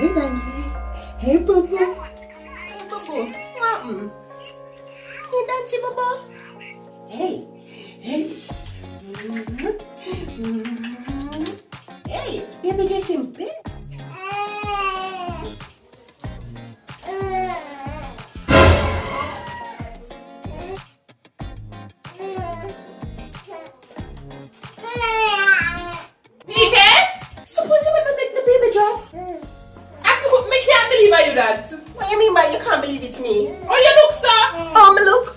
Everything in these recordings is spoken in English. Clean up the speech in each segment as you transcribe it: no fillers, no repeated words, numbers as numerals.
Hey, Nancy. Hey, Bubba. Hey, Bubba. What happened? Hey, Nancy, Bubba. Hey. Hey. Hey, baby, get in bed. You that? What do you mean by you can't believe it's me? Oh, you look, sir. Oh, me look.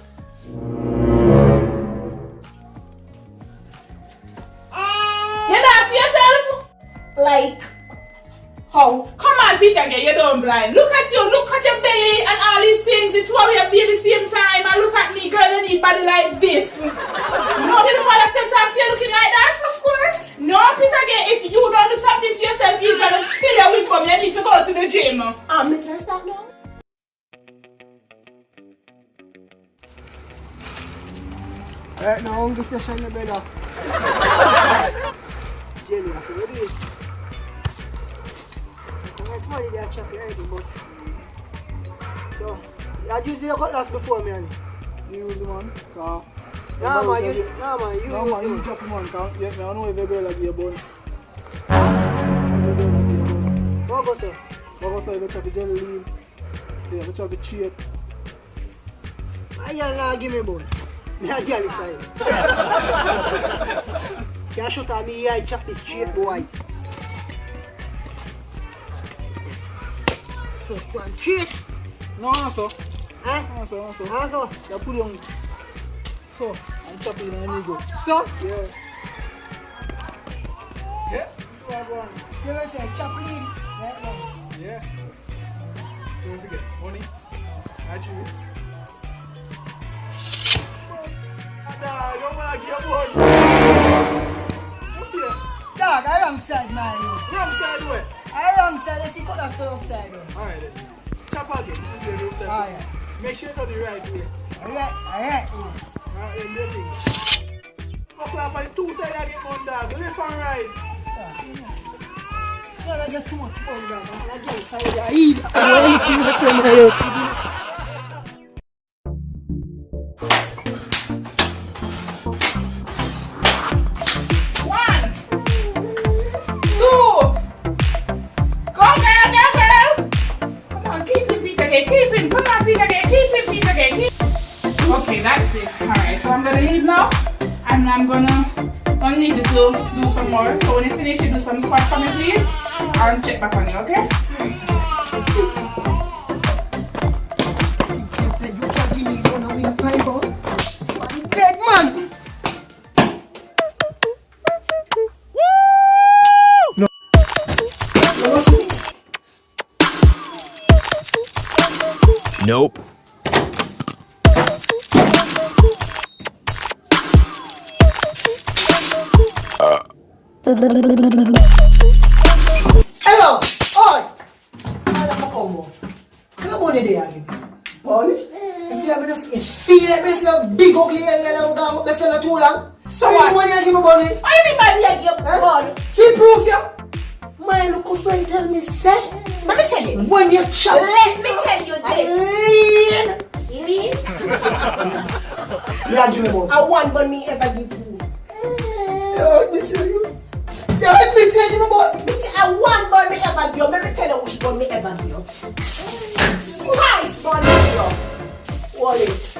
You not see yourself? Like, how? Come on, Peter, again, you don't blind. Look at you, look at your belly and all these things. It's what we have baby same time. And look at me, girl, you need body like this. You know, the father still talk to you looking like that? Of course. No, Peter, again, if you don't do something to yourself, you're going to kill your wig from you. You need to go to the gym. Me can start now? Right now, this session is better. Jelly, I feel ready. It's money they are chopping everything, but... So, you used your cutlass before me, and you use the one? Nah, man, you use you chop the one, can't get me. I know if a girl like your bone. What goes, sir? What goes, if you chop the jelly leaf, if you chop the cheek. I can't give me bone. Me a girl inside. Can't shoot at me, I chop it straight, boy. First one, straight. No, sir. Huh? No, sir, no, sir. Huh, so? You put it on. So, and chop it and then you go. So? Yeah. Yeah. So I go on. See what I say, chop it in. Right now. Yeah. Don't forget, money. I choose. Dog, you want to give a bone. What's here? Dog, I wrong side, man. Wrong side where? I wrong side, let's see cut that wrong side. Alright then. Chop again. This is the wrong side. Alright. Make sure you do the right way. Alright. Alright, then do thing. Fuck up on the two sides of the moon, dog. The left and right. Yeah, I get too much fun, dog. I get tired. I eat. I do anything I say, man. Okay, that's it. Alright, so I'm gonna leave now and I'm gonna leave it to do some more. So when you finish, you do some squat for me, please. I'll check back on you, okay? Dead man! No. Nope. Hello! Oi! Alam mo ko mo. Ano mo ni dia again? Bonnie? If you have this feel like this big ugly and yellow down with the tulang. So what? Mo ni mo Bonnie? Everybody like your ball. See proof ya? My local friend tell me say. Let me tell you. When you chop. Let me tell you this. Lean. Yeah, give me more. I want but me ever give you. Let me tell you. Let me tell you about. You see, I want but me ever give you. Let me tell you which one me ever give you. Spice but me give you. Wallet.